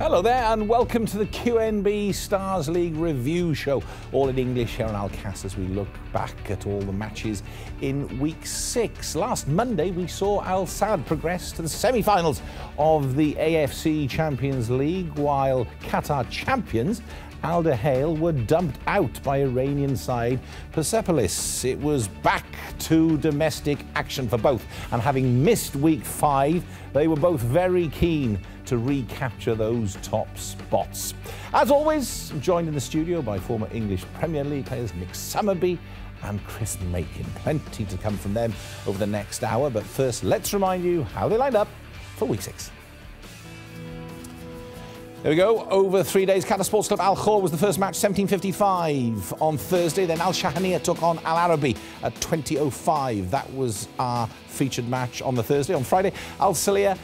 Hello there and welcome to the QNB Stars League review show, all in English here on Al Cas as we look back at all the matches in week 6. Last Monday we saw Al Sadd progress to the semi-finals of the AFC Champions League, while Qatar champions Al Duhail were dumped out by Iranian side Persepolis. It was back to domestic action for both, and having missed week 5, they were both very keen to recapture those top spots. As always, I'm joined in the studio by former English Premier League players Nick Summerby and Chris Makin. Plenty to come from them over the next hour, but first let's remind you how they lined up for week 6. There we go. Over 3 days, Qatar Sports Club Al Khor was the first match, 17:55 on Thursday. Then Al Shahaniya took on Al Arabi at 20:05. That was our featured match on the Thursday. On Friday, Al Salia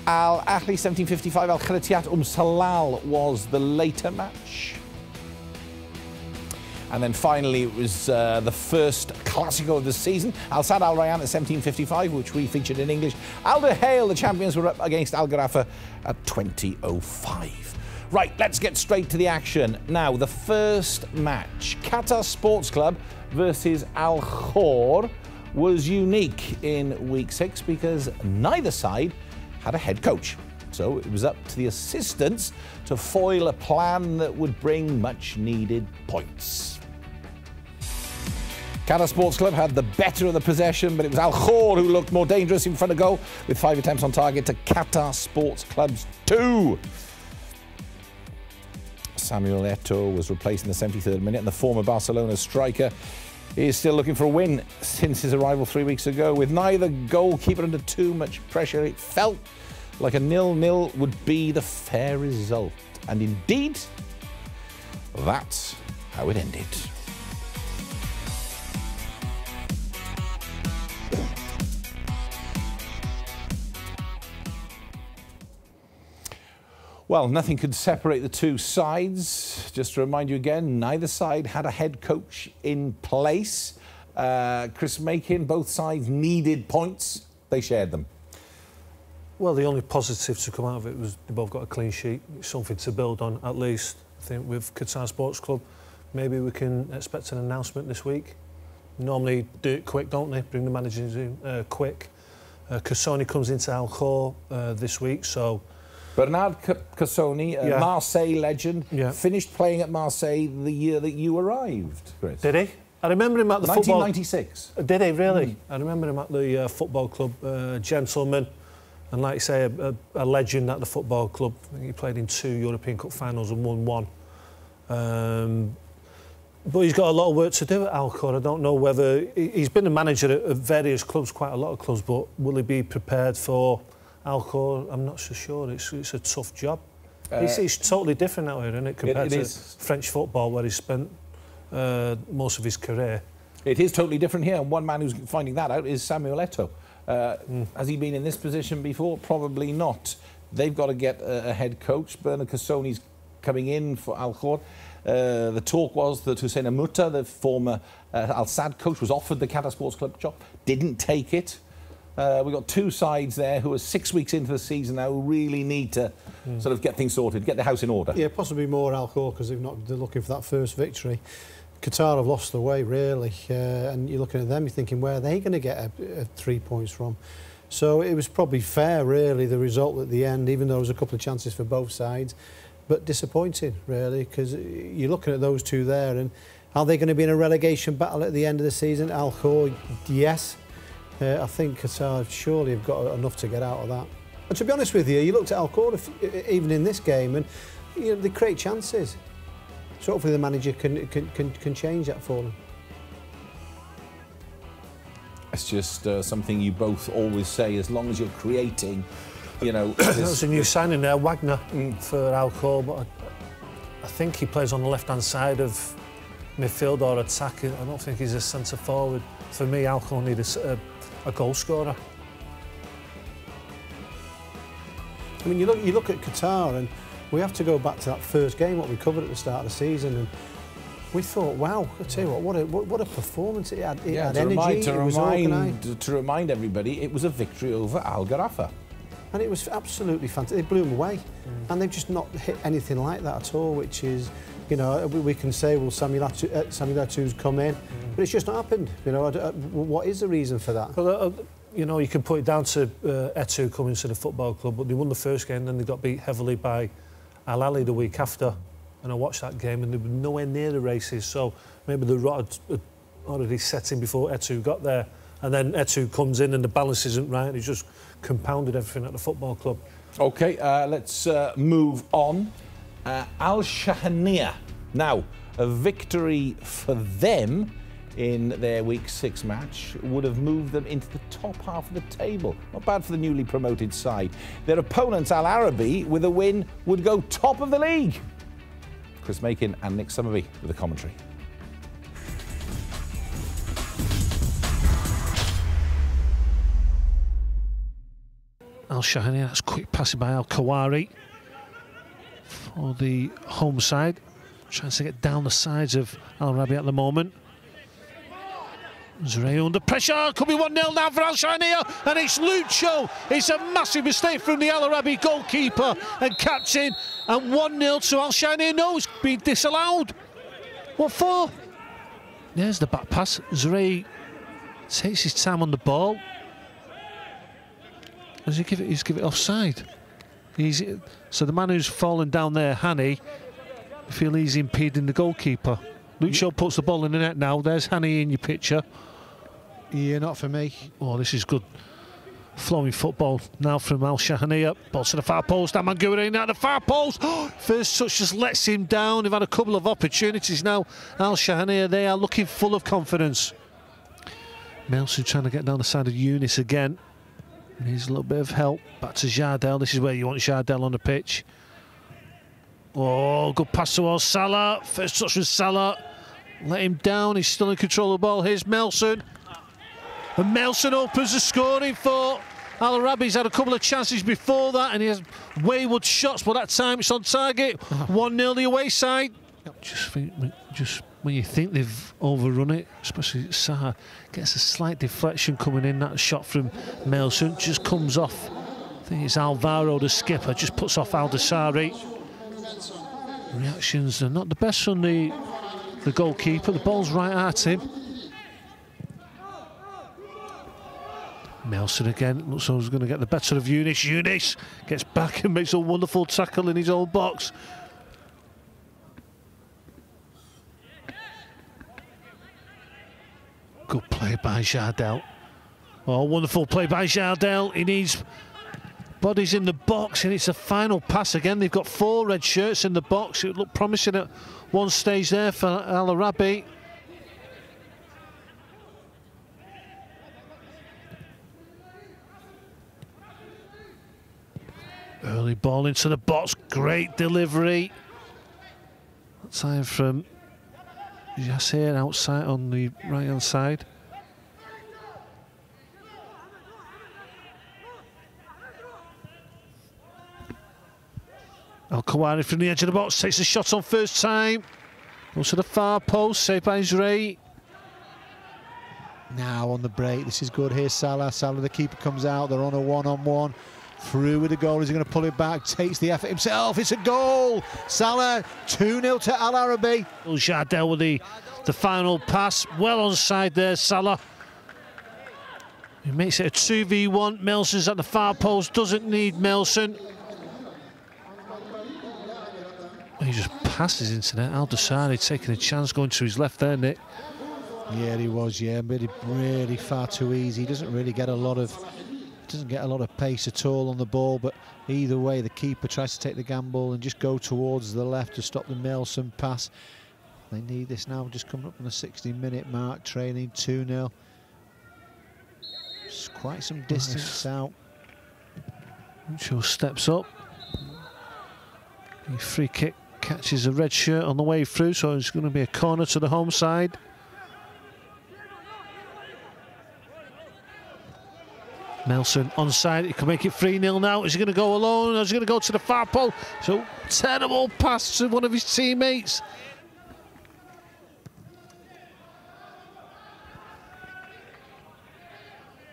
Al Ahli 17:55. Al Khalatiyat Salal was the later match. And then finally, it was the first Classico of the season. Al Sadd Al Rayyan at 17:55, which we featured in English. Al Duhail, the champions, were up against Al Gharafa at 20:05. Right, let's get straight to the action. Now, the first match, Qatar Sports Club versus Al Khor, was unique in week 6 because neither side had a head coach. So it was up to the assistants to foil a plan that would bring much needed points. Qatar Sports Club had the better of the possession, but it was Al Khor who looked more dangerous in front of goal, with 5 attempts on target to Qatar Sports Club's 2. Samuel Eto'o was replaced in the 73rd minute, and the former Barcelona striker is still looking for a win since his arrival 3 weeks ago. With neither goalkeeper under too much pressure, it felt like a 0-0 would be the fair result. And indeed, that's how it ended. Well, nothing could separate the two sides. Just to remind you again, neither side had a head coach in place. Chris Makin, both sides needed points. They shared them. Well, the only positive to come out of it was they both got a clean sheet. It's something to build on, at least. I think with Qatar Sports Club, maybe we can expect an announcement this week. Normally do it quick, don't they? Bring the managers in quick. Cassoni comes into Al Khor this week, so... Bernard Cassoni, a Marseille legend, finished playing at Marseille the year that you arrived, Chris. Did he? I remember him at the 1996. Football... Did he, really? I remember him at the football club, gentleman, and like you say, a legend at the football club. I think he played in 2 European Cup finals and won 1. But he's got a lot of work to do at Al Khor. I don't know whether... He's been a manager at various clubs, quite a lot of clubs, but will he be prepared for Al Khor? I'm not so sure. It's a tough job. It's totally different out here, isn't it, compared to French football, where he spent most of his career. It is totally different here, and one man who's finding that out is Samuel Eto'o. Has he been in this position before? Probably not. They've got to get a head coach. Bernard Cassoni's coming in for Al Khor. The talk was that Hussein Amuta, the former Al Sadd coach, was offered the Qatar Sports Club job, didn't take it. We've got 2 sides there who are 6 weeks into the season now who really need to sort of get things sorted, get the house in order. Yeah, possibly more Al Khor because they're looking for that first victory. Qatar have lost their way, really, and you're looking at them, you're thinking, where are they going to get 3 points from? So it was probably fair, really, the result at the end, even though there was a couple of chances for both sides, but disappointing, really, because you're looking at those 2 there, and are they going to be in a relegation battle at the end of the season? Al Khor, yes. I think Qatar surely have got enough to get out of that. And to be honest with you looked at Al Khor even in this game, and they create chances. So hopefully the manager can change that for them. It's just something you both always say, as long as you're creating, you know... There's a new signing there, Wagner, for Al Khor, but I think he plays on the left-hand side of midfield or attack. I don't think he's a centre-forward. For me, Al Khor need a goal scorer. I mean, you look at Qatar, and we have to go back to that first game, what we covered at the start of the season, and we thought, wow, I tell you what a performance it had. It had energy, it was organised. To remind everybody, it was a victory over Al Gharafa. And it was absolutely fantastic. They blew them away. And they've just not hit anything like that at all, which is, you know, we can say, well, Samuel Atu's come in, but it's just not happened. You know, what is the reason for that? Well, you know, you can put it down to Etu coming to the football club, but they won the first game, then they got beat heavily by Al Ahly the week after. And I watched that game and they were nowhere near the races, so maybe the rot had already set in before Etu got there. And then Etu comes in and the balance isn't right, and he's just compounded everything at the football club. OK, let's move on. Al Shahaniya. Now, a victory for them in their Week 6 match would have moved them into the top half of the table. Not bad for the newly promoted side. Their opponents, Al Arabi, with a win, would go top of the league. Chris Makin and Nick Summerby with the commentary. Al Shahaniya, that's quick passing by Al Kawari for the home side. Trying to get down the sides of Al Arabi at the moment. Zurey under pressure, could be 1-0 now for Al Shahaniya, and it's Lucho. It's a massive mistake from the Al Arabi goalkeeper and captain, and 1-0 to Al Shahaniya. No, it's been disallowed. What for? There's the back pass. Zurey takes his time on the ball. Does he give it? He's give it offside. So the man who's fallen down there, Hani, I feel he's impeding the goalkeeper. Lucho puts the ball in the net now. There's Hani in your picture. Yeah, not for me. Oh, this is good flowing football now from Al Shahaniya. Ball to the far post. Amanguri at the far post. First touch just lets him down. They've had a couple of opportunities now. Al Shahaniya, they are looking full of confidence. Melson trying to get down the side of Younis again. Needs a little bit of help. Back to Jardel. This is where you want Jardel on the pitch. Oh, good pass towards Salah. First touch from Salah. Let him down. He's still in control of the ball. Here's Melson. And Melson opens the scoring for Al Arabi. He's had a couple of chances before that, and he has wayward shots, but that time it's on target. 1-0 the away side. Just when you think they've overrun it, especially Saha gets a slight deflection coming in. That shot from Melson just comes off. I think it's Alvaro, the skipper, just puts off Aldasari. Reactions are not the best from the goalkeeper. The ball's right at him. Melson again, looks like he's going to get the better of Younis. Younis gets back and makes a wonderful tackle in his own box. Good play by Jardel. Oh, wonderful play by Jardel. He needs bodies in the box, and it's a final pass again. They've got 4 red shirts in the box. It looked promising at one stage there for Al Arabi. Early ball into the box, great delivery. That time from Yasser outside on the right-hand side. Al Kawari from the edge of the box takes a shot on first time. Goes to the far post, saved by Zurey. Now on the break, this is good. Here's Salah. Salah, the keeper, comes out. They're on a one-on-one. Through with the goal. Is he going to pull it back? Takes the effort himself. It's a goal. Salah, 2-0 to Al Arabi. Jardel with the final pass. Well onside there, Salah. He makes it a 2v1. Melson's at the far post. Doesn't need Melson. He just passes into that. Aldasari taking a chance going to his left there, Nick. Yeah, he was. Yeah, but really far too easy. He doesn't really get a lot of pace at all on the ball, but either way the keeper tries to take the gamble and just go towards the left to stop the Melson pass. They need this now, just coming up on the 60-minute mark, trailing 2-0. It's quite some distance out. Lucho steps up. The free kick catches a red shirt on the way through, so it's going to be a corner to the home side. Melson onside, he can make it 3-0 now. Is he going to go alone, or is he going to go to the far post? So, terrible pass to one of his teammates.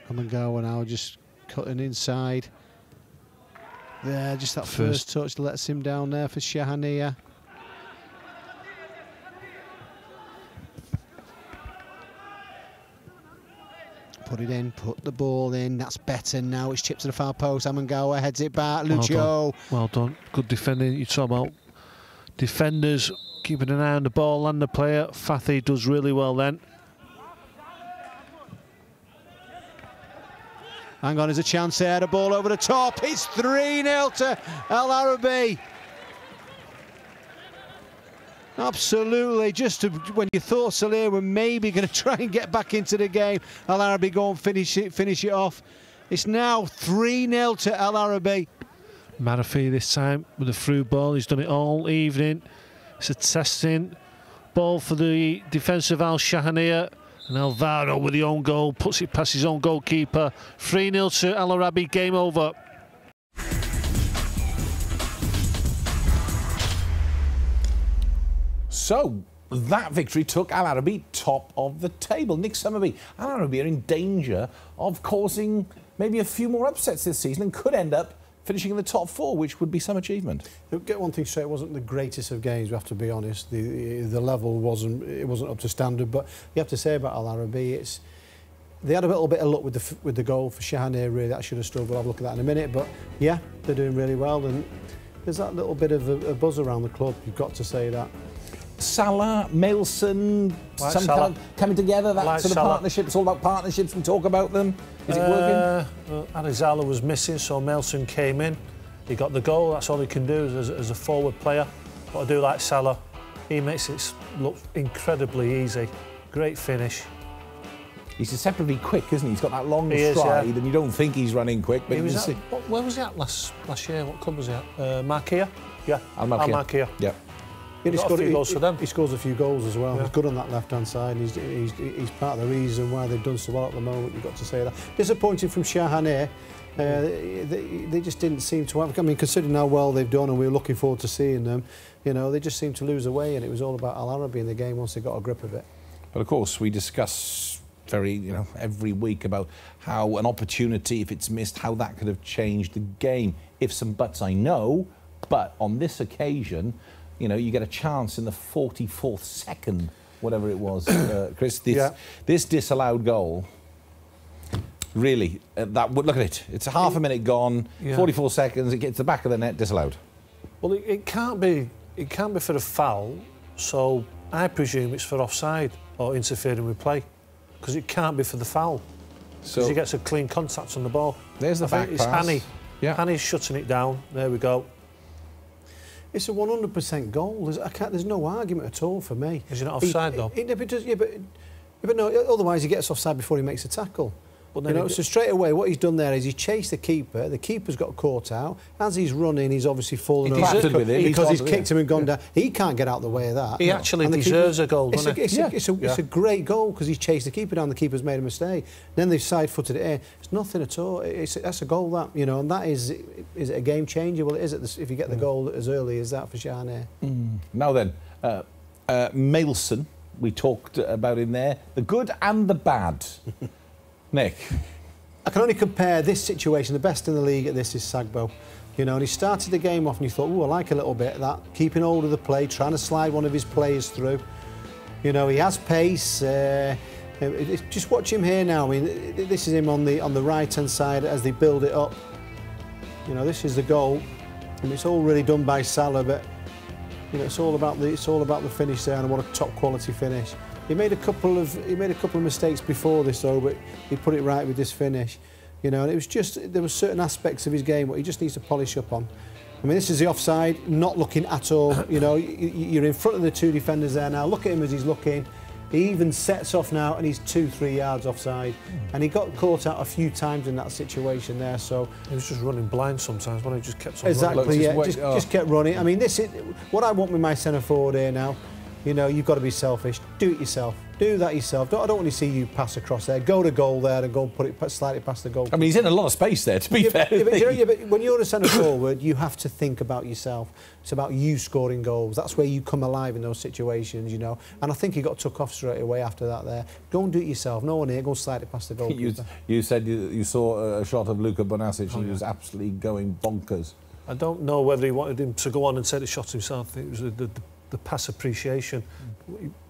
Amangawa now just cutting inside. there, just that first touch lets him down there for Shahania. Put it in, put the ball in, that's better now, it's chipped to the far post, Amangawa heads it back, Lucio. Well done, good defending. You talk about defenders keeping an eye on the ball and the player. Fathi does really well then. Hang on, there's a chance there, the ball over the top, it's 3-0 to El Arabi. Absolutely, just when you thought Salir were maybe going to try and get back into the game, El Arabi go and finish it off. It's now 3-0 to El Arabi. Marafi this time with a through ball. He's done it all evening. It's a testing ball for the defence of Al Shahania. And Alvaro with the own goal, puts it past his own goalkeeper. 3-0 to Al Arabi, game over. So that victory took Al Arabi top of the table. Nick Summerby, Al Arabi are in danger of causing maybe a few more upsets this season and could end up finishing in the top 4, which would be some achievement. Get one thing straight, it wasn't the greatest of games, we have to be honest. The level wasn't up to standard, but you have to say about Al Arabi, they had a little bit of luck with the goal for Shahania, really. That should have stood. We'll have a look at that in a minute, but yeah, they're doing really well, and there's that little bit of a buzz around the club, you've got to say that. Salah, Mailson, Like some Salah. kind of coming together, that Like sort of Salah. partnership. It's all about partnerships, we talk about them. Is it working? Arizala was missing, so Mailson came in. He got the goal, that's all he can do as a forward player. But I do like Salah. He makes it look incredibly easy. Great finish. He's deceptively quick, isn't he? He's got that long He is, stride, yeah. and you don't think he's running quick. But He was you at, see. where was he at last year? What club was he at? Marquia? Yeah, Al Marquia. Marquia. Yeah. Yeah, Got a few goals for them. He scores a few goals as well. Yeah. He's good on that left-hand side. And he's part of the reason why they've done so well at the moment. You've got to say that. Disappointing from Shahania. They just didn't seem to have. I mean, considering how well they've done, and we were looking forward to seeing them, you know, they just seemed to lose away, and it was all about Al Arabi in the game once they got a grip of it. But of course, we discuss every week about how an opportunity, if it's missed, how that could have changed the game. Ifs and buts, I know, but on this occasion, you get a chance in the 44th second, whatever it was, Chris. This disallowed goal. Really, look at it. It's a half a minute gone, 44 seconds. It gets the back of the net, disallowed. Well, it can't be for a foul, so I presume it's for offside or interfering with play, because it can't be for the foul. Because So he gets a clean contact on the ball. there's the I back think it's pass. Hani. Yeah. Hani's shutting it down. There we go. It's a 100% goal. There's no argument at all for me. Is he not offside, though? But no. Otherwise, he gets offside before he makes a tackle. But then So straight away, what he's done there is he chased the keeper. The keeper's got caught out. As he's running, he's obviously fallen He over clattered with him. because he's He kicked him and gone down. He can't get out of the way of that. He actually And the deserves keeper- a goal, doesn't he? It's a great goal because he's chased the keeper down. The keeper's made a mistake. Then they've side-footed it in. It's nothing at all. That's a goal, that, and that is it a game changer? Well, it is if you get the goal as early as that for Shahania. Now then, Mailson, we talked about him there. The good and the bad. Nick. I can only compare this situation. The best in the league at this is Sagbo. And he started the game off and you thought, I like a little bit of that. Keeping hold of the play, trying to slide one of his players through. He has pace. Just watch him here now. I mean, this is him on the right-hand side as they build it up. This is the goal. And it's all really done by Salah, but it's all about the finish there, and what a top quality finish. He made a couple of mistakes before this though, but he put it right with this finish. And it was just, there were certain aspects of his game what he just needs to polish up on. I mean, this is the offside, not looking at all. You're in front of the two defenders there now. Look at him as he's looking. He even sets off now, and he's 2-3 yards offside. And he got caught out a few times in that situation there. So He was just running blind sometimes, when he just kept on exactly, running. yeah, Just wait- just kept running. I mean, this is what I want with my centre forward here now. You've got to be selfish. Do it yourself. Do that yourself. I don't want to see you pass across there. Go to goal there and go and put it slightly past the goal. I mean, he's in a lot of space there, to be fair. But when you're a centre forward, you have to think about yourself. It's about you scoring goals. That's where you come alive in those situations, And I think he got took off straight away after that there. Go and do it yourself. No one here. Go and slide it past the goal. You said you saw a shot of Luka Bonasic. He was absolutely going bonkers. I don't know whether he wanted him to go on and take the shot himself. I think it was the pass appreciation.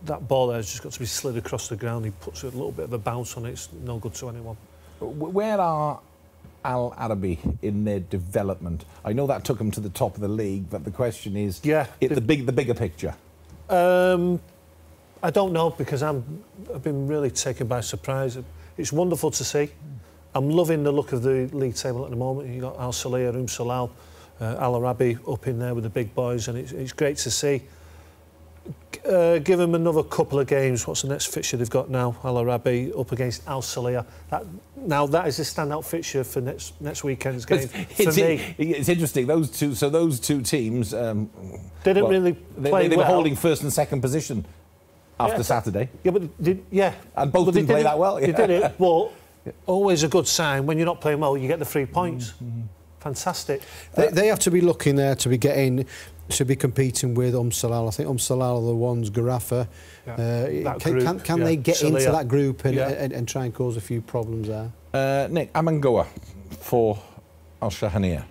That ball there has just got to be slid across the ground. He puts a little bit of a bounce on it. It's no good to anyone. Where are Al Arabi in their development? I know that took them to the top of the league, but the question is, the bigger picture. I don't know, because I've been really taken by surprise. It's wonderful to see. I'm loving the look of the league table at the moment. You've got Al Saleh, Salal, Al Arabi up in there with the big boys, and it's great to see. Give them another couple of games. What's the next fixture they've got now? Al Arabi up against Al Saleh. That is a standout fixture for next weekend's game for me. It's interesting. Those two teams didn't really play they were holding first and second position after Saturday. Yeah, but and both didn't play that well. They did it. Well, always a good sign when you're not playing well. You get the 3 points. Fantastic. They have to be looking there to be competing with Salal. I think Salal are the ones, Garafa. Can they get into that group and try and cause a few problems there? Nick, Amangoa for Al Shahaniya.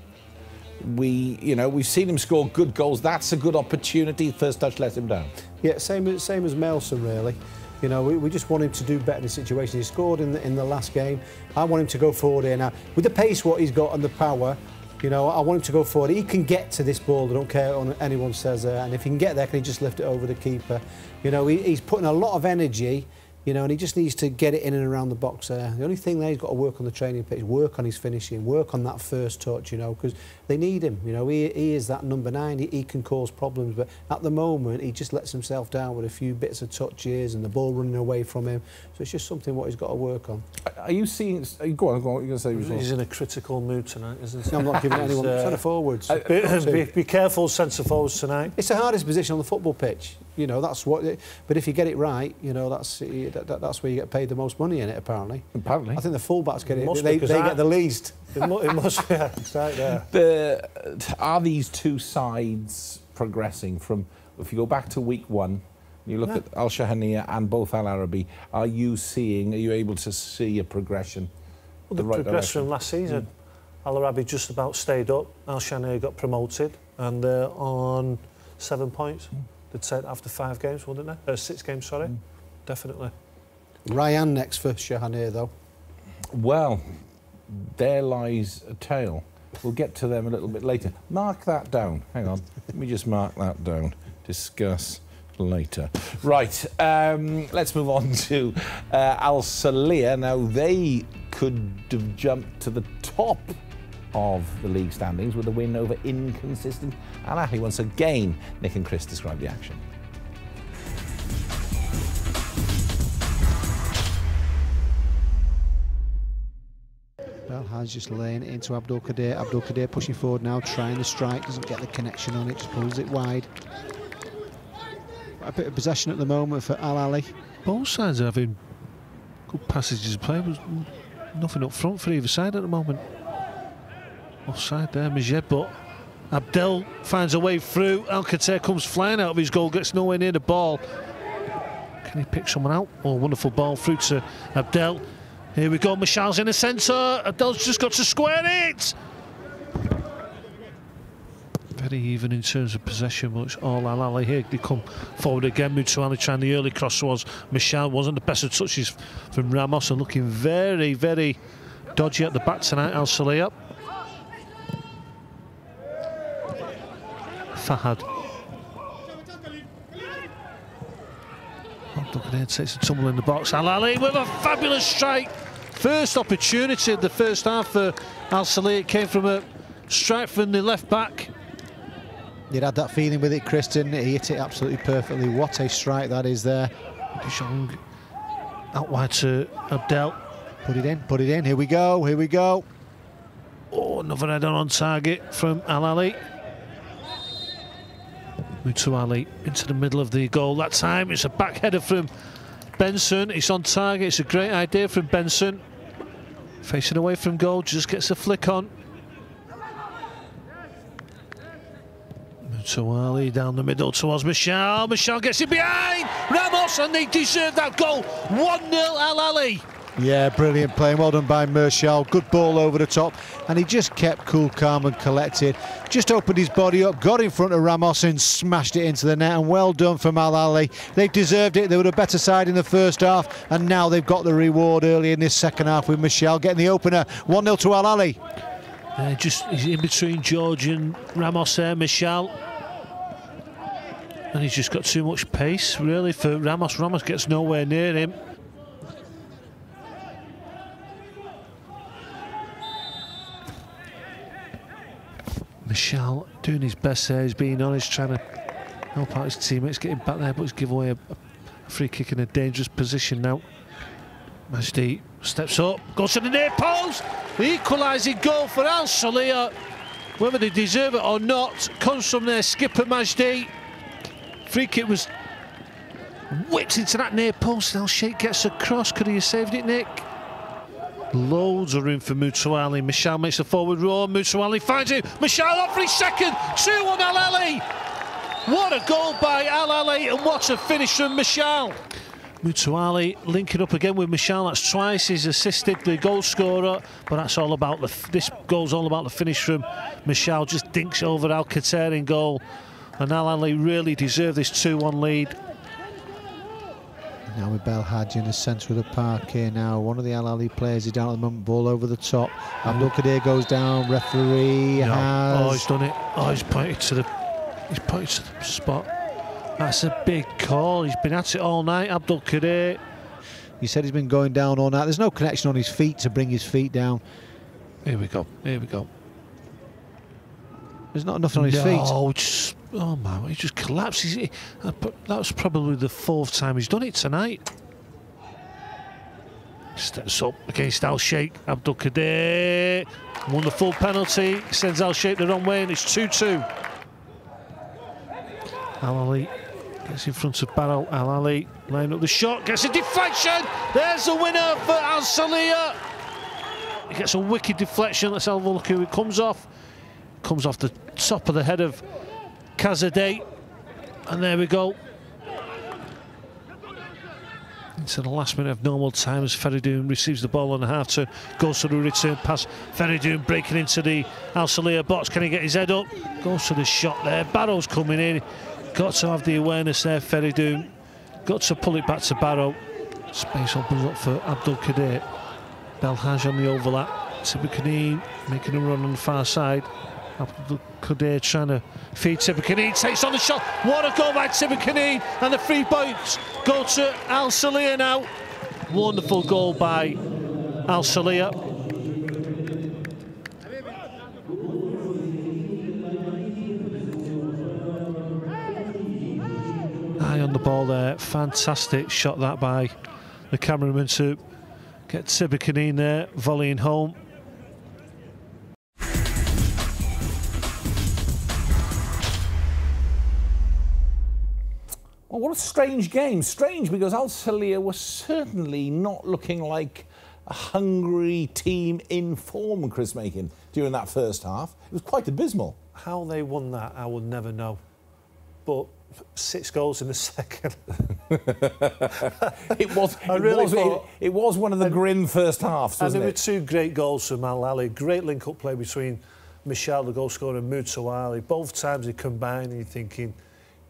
We've seen him score good goals. That's a good opportunity. First touch lets him down. Yeah, same as Melson, really. We just want him to do better in the situation. He scored in the last game. I want him to go forward here now. With the pace what he's got and the power, I want him to go forward. He can get to this ball. I don't care what anyone says. And if he can get there, can he just lift it over the keeper? He's putting a lot of energy, and he just needs to get it in and around the box there. The only thing there, he's got to work on the training pitch, work on his finishing, work on that first touch, because they need him. He is that number 9. He can cause problems, but at the moment, he just lets himself down with a few bits of touches and the ball running away from him. So it's just something what he's got to work on. Are you seeing... Go on, you're going to say... He's in a critical mood tonight, isn't he? I'm not giving anyone... Centre forwards. Be careful, centre forwards tonight. It's the hardest position on the football pitch. That's what... But if you get it right, that's where you get paid the most money in it, apparently. Apparently. I think the fullbacks get it. They get the least. It must be. It's right there. Are these two sides progressing from... If you go back to week 1, you look at Al Shahaniya and both Al Arabi, are you able to see a progression? Well, the progression from last season. Al Arabi just about stayed up. Al Shahaniya got promoted, and they're on 7 points. They'd say after 5 games, wouldn't they? 6 games, sorry. Definitely. Ryan next for Shahaniya, though. Well, there lies a tale. We'll get to them a little bit later. Mark that down. Hang on. Let me just mark that down. Discuss later. Right, let's move on to Al Saleh. Now, they could have jumped to the top of the league standings with a win over inconsistent Al Ahly. Once again, Nick and Chris describe the action. Belhaj just laying it into Abdul Qadir. Abdul Qadir pushing forward now, trying the strike, doesn't get the connection on it, just pulls it wide. A bit of possession at the moment for Al Ahly. Both sides are having good passages of play. There's nothing up front for either side at the moment. Offside there, Majed, but Abdel finds a way through. Alcacer comes flying out of his goal, gets nowhere near the ball. Can he pick someone out? Oh, wonderful ball through to Abdel. Here we go, Michal's in the centre. Abdel's just got to square it. Very even in terms of possession, but it's all Al Ahly here. They come forward again. Mutuali trying the early cross towards Michal. Wasn't the best of touches from Ramos, and looking very, very dodgy at the back tonight. Al Saleh. Fahad. Look at it, takes a tumble in the box. Al Ahly with a fabulous strike. First opportunity of the first half for Al Saleh. It came from a strike from the left back. You'd had that feeling with it, Kristen. He hit it absolutely perfectly. What a strike that is there. De Jong out wide to Abdel. Put it in. Here we go. Oh, another header on target from Al Ahly. Mutuali into the middle of the goal. That time it's a back header from Benson. It's on target. It's a great idea from Benson. Facing away from goal, just gets a flick on. Mutuali down the middle towards Michal. Michal gets it behind Ramos, and they deserve that goal. 1-0 Al Ahly. Yeah, brilliant playing. Well done by Martial. Good ball over the top. And he just kept cool, calm and collected. Just opened his body up, got in front of Ramos and smashed it into the net. And well done from Al Ahly. They've deserved it. They were a better side in the first half. And now they've got the reward early in this second half with Martial getting the opener. 1-0 to Al Ahly. He's in between George and Ramos there, Martial. And he's just got too much pace, really, for Ramos. Ramos gets nowhere near him. Martial doing his best there. He's being honest, trying to help out his teammates, getting back there, but he's given away a free kick in a dangerous position now. Majdi steps up, goes to the near post. The equalising goal for Al Salia, whether they deserve it or not, comes from their skipper Majdi. Free kick was whipped into that near post. Al Sheikh gets across. Could he have saved it, Nick? Loads of room for Moussouali. Michal makes the forward roll. Moussouali finds him. Michal off for his second. 2-1 Al Ahly. What a goal by Al Ahly, and what a finish from Michal. Moussouali linking up again with Michal. That's twice he's assisted the goal scorer, but that's all about this goal's all about the finish from Michal. Just dinks over Al-Qatairi in goal, and Al Ahly really deserve this 2-1 lead. Now with Belhadji in the centre of the park here now. One of the Al Ahly players is down at the moment, ball over the top. Abdul Qadir goes down, referee has... Oh, he's done it. Oh, he's pointed to the spot. That's a big call. He's been at it all night, Abdul Qadir. He said he's been going down all night. There's no connection on his feet to bring his feet down. Here we go. Here we go. There's not enough on his feet. Oh man, he just collapses. That was probably the 4th time he's done it tonight. Steps up against Al Sheikh. Abdul Qadir. Wonderful penalty. Sends Al Sheikh the wrong way, and it's 2-2. Al Ahly gets in front of Barrow. Al Ahly laying up the shot. Gets a deflection. There's the winner for Al Salia. He gets a wicked deflection. Let's have a look who it comes off. Comes off the top of the head of Kazadeh, and there we go. Into the last minute of normal time as Feridoun receives the ball on the half turn, goes to the return pass. Feridoun breaking into the Al Salia box. Can he get his head up? Goes to the shot there. Barrow's coming in. Got to have the awareness there, Feridoun. Got to pull it back to Barrow. Space opens up for Abdul Qadir. Belhadji on the overlap. Tibukanine making a run on the far side. Abdul Qadir trying to feed Tibukanine, takes on the shot. What a goal by Tibukanine, and the 3 points go to Al Salia now. Wonderful goal by Al Salia. Eye on the ball there, fantastic shot that by the cameraman to get Tibukanine there, volleying home. Well, what a strange game. Strange because Al Salia was certainly not looking like a hungry team in form, Chris Makin, during that first half. It was quite abysmal. How they won that, I will never know. But 6 goals in the second. It was one of the grim first halves, wasn't it? And there were 2 great goals from Al Ahly. Great link-up play between Michal, the goal scorer, and Moussouali. Both times they combined, and you're thinking,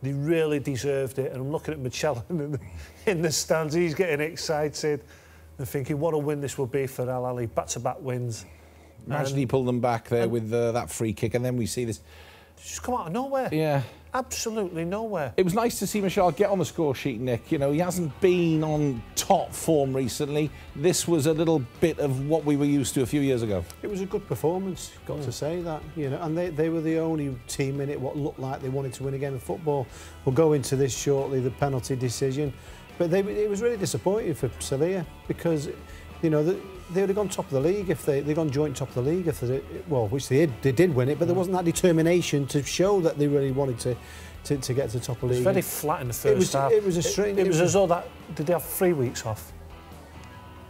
they really deserved it. And I'm looking at Michal in the stands. He's getting excited and thinking what a win this will be for Al Ahly. Back-to-back wins. Imagine he pulled them back there with that free kick, and then we see this. Just come out of nowhere. Yeah. Absolutely nowhere. It was nice to see Michal get on the score sheet, Nick. You know, he hasn't been on top form recently. This was a little bit of what we were used to a few years ago. It was a good performance, got to say that, you know, and they were the only team in it what looked like they wanted to win a game of football. We'll go into this shortly, the penalty decision, but it was really disappointing for Salia because, you know, they would have gone top of the league if they'd gone joint top of the league if which they did win it, but there wasn't that determination to show that they really wanted to get to the top of the league. It was very flat in the first half. It was a strange. It was as though did they have 3 weeks off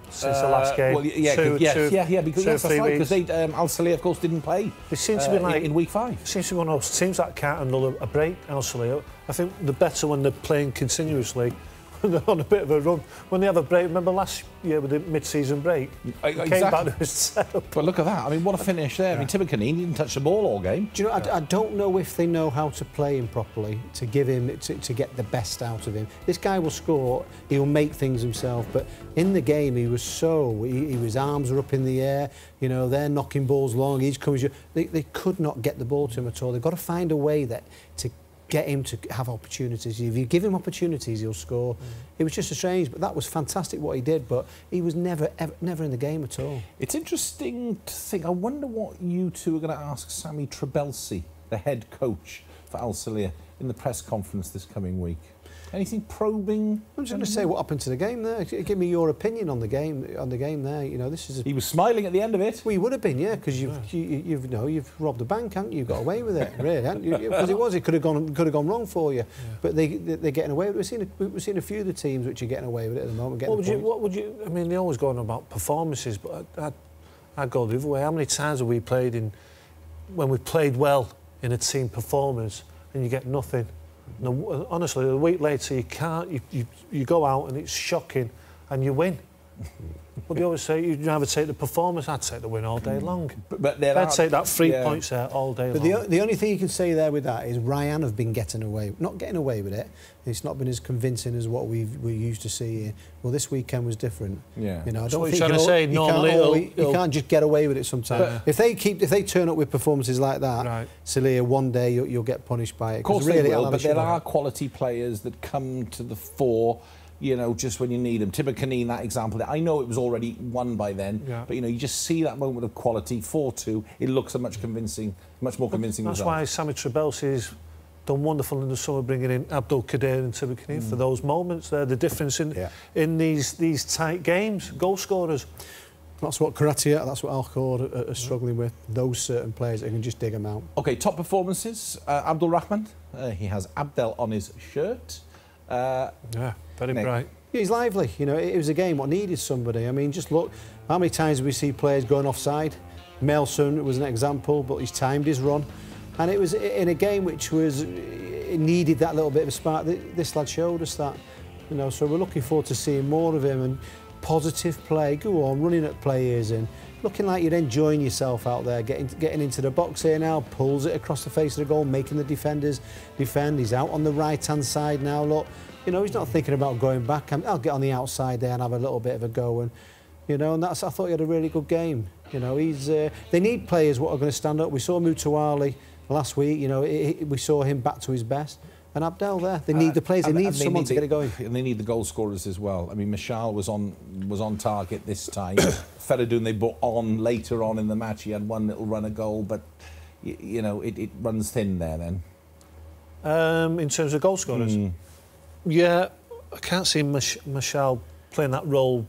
since the last game? Well, because that's right, because Al Salia, of course, didn't play. They seem to be like in week 5. It seems to be one of those teams that can't handle a break. Al Salia, I think the better when they're playing continuously, they're on a bit of a run. When they have a break, remember last year with the mid-season break, Exactly. came back to his setup. But look at that. I mean, what a finish there. I mean, Tibakanine didn't touch the ball all game. Do you know, I don't know if they know how to play him properly to give him, to get the best out of him. This guy will score, he'll make things himself, but in the game he was his arms are up in the air, you know, they're knocking balls long, he's coming, they could not get the ball to him at all. They've got to find a way to get him to have opportunities. If you give him opportunities, he'll score. It was just a strange, but that was fantastic what he did, but he was never in the game at all. It's interesting to think. I wonder what you two are going to ask Sammy Trabelsi, the head coach for Al Salia, in the press conference this coming week. Anything probing? I'm just going to say what happened to the game there. Give me your opinion on the game there. You know, this is. He was smiling at the end of it. Well, he would have been, yeah, because you've robbed the bank, haven't you? Got away with it, really, haven't you? Because it could have gone wrong for you. Yeah. But they're getting away with it. We've seen a few of the teams which are getting away with it at the moment. What would you? I mean, they're always going on about performances, but I'd go the other way. How many times have we played when we played well in a team performance and you get nothing? No, honestly, a week later you go out and it's shocking and you win. But they always say you'd rather take the performance. I'd take the win all day long. But I'd take that 3 points there all day long. But the only thing you can say there with that is Ryan have been not getting away with it. It's not been as convincing as what we used to see. Well, this weekend was different. Yeah. You know, I so don't think you're trying to say normally you can't just get away with it sometimes. Yeah. If they turn up with performances like that, right. Celia, one day you'll get punished by it. Of course really, they will, but there are quality players that come to the fore, you know, just when you need them. Tibakanine, that example, I know it was already won by then, but, you know, you just see that moment of quality, 4-2, it looks a much more convincing That's result. why Sammy Trabelsi's done wonderful in the summer, bringing in Abdul Qadir and Tibakanine for those moments. They're the difference in these tight games, goal scorers. That's what Karatia, that's what Alcor are struggling with, those certain players that can just dig them out. OK, top performances, Abdul Rahman, he has Abdel on his shirt. Yeah, very Nick. bright. Yeah, he's lively. You know, it was a game what needed somebody. I mean, just look, how many times we see players going offside? Melson was an example, but he's timed his run. And it was in a game which it needed that little bit of a spark. This lad showed us that. You know, so we're looking forward to seeing more of him and positive play. Go on, running at players and looking like you're enjoying yourself out there, getting into the box here now, pulls it across the face of the goal, making the defenders defend. He's out on the right-hand side now, look. You know, he's not thinking about going back. I'll get on the outside there and have a little bit of a go. And, you know, and I thought he had a really good game. You know, they need players what are going to stand up. We saw Mutawali last week, you know, we saw him back to his best. And Abdel there, they need the players, they need someone to get it going. And they need the goal scorers as well. I mean, Mashal was on target this time. Feridun they brought on later on in the match. He had one little run a goal, but, you know, it runs thin there then. In terms of goal scorers? Yeah, I can't see Mashal playing that role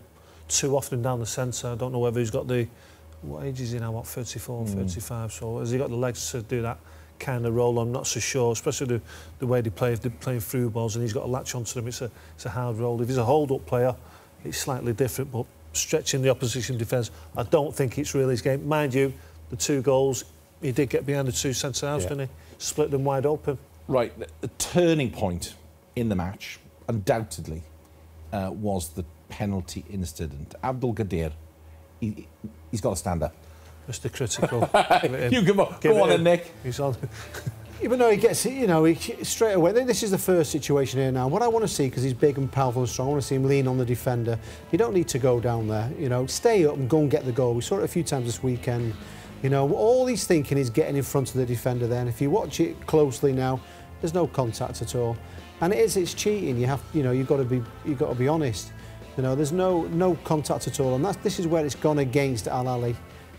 too often down the centre. I don't know whether he's got what age is he now, 34, 35, so has he got the legs to do that kind of role? I'm not so sure, especially the way they play, if they're playing through balls and he's got to latch onto them, it's a hard role. If he's a hold-up player, it's slightly different, but stretching the opposition defence, I don't think it's really his game. Mind you, the 2 goals, he did get behind the 2 centre-halves, didn't he? Split them wide open. Right, the turning point in the match, undoubtedly, was the penalty incident. Abdul Qadir, he's got to stand up. Mr. Critical. You go on then, Nick. He's on. Even though he gets it, you know, straight away. This is the first situation here now. What I want to see, because he's big and powerful and strong, I want to see him lean on the defender. You don't need to go down there, you know. Stay up and go and get the goal. We saw it a few times this weekend. You know, all he's thinking is getting in front of the defender then. If you watch it closely now, there's no contact at all. And it's cheating. You've got to be honest. You know, there's no contact at all, and this is where it's gone against Al Ahly.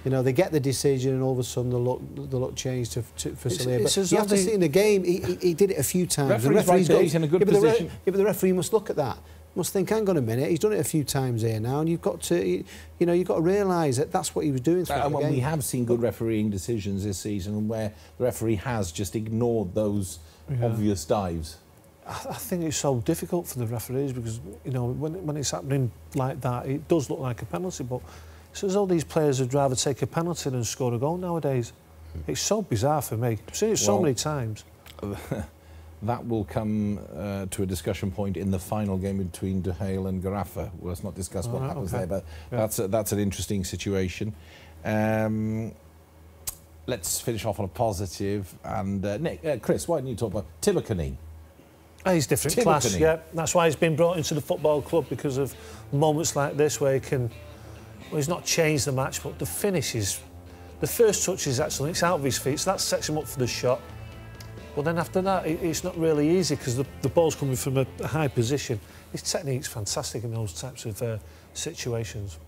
You know, they get the decision, and all of a sudden the look changed for Salia. But you have to see in the game, he did it a few times. The referee's right, he's in a good position. But the referee must look at that. Must think, hang on a minute, he's done it a few times here now, and you've got to realise that that's what he was doing throughout the game. We have seen good refereeing decisions this season where the referee has just ignored those obvious dives. I think it's so difficult for the referees because, you know, when it's happening like that, it does look like a penalty, but it's as though these players would rather take a penalty than score a goal nowadays. It's so bizarre for me. I've seen it so many times. that will come to a discussion point in the final game between De Gea and Garaffa. Well, let's not discuss what happens there, but that's an interesting situation. Let's finish off on a positive. And Nick, Chris, why don't you talk about Tibokane? He's different class, yeah. That's why he's been brought into the football club, because of moments like this where he can... Well, he's not changed the match, but the finish is... The first touch is excellent. It's out of his feet, so that sets him up for the shot. But then after that, it's not really easy, because the ball's coming from a high position. His technique's fantastic in those types of situations.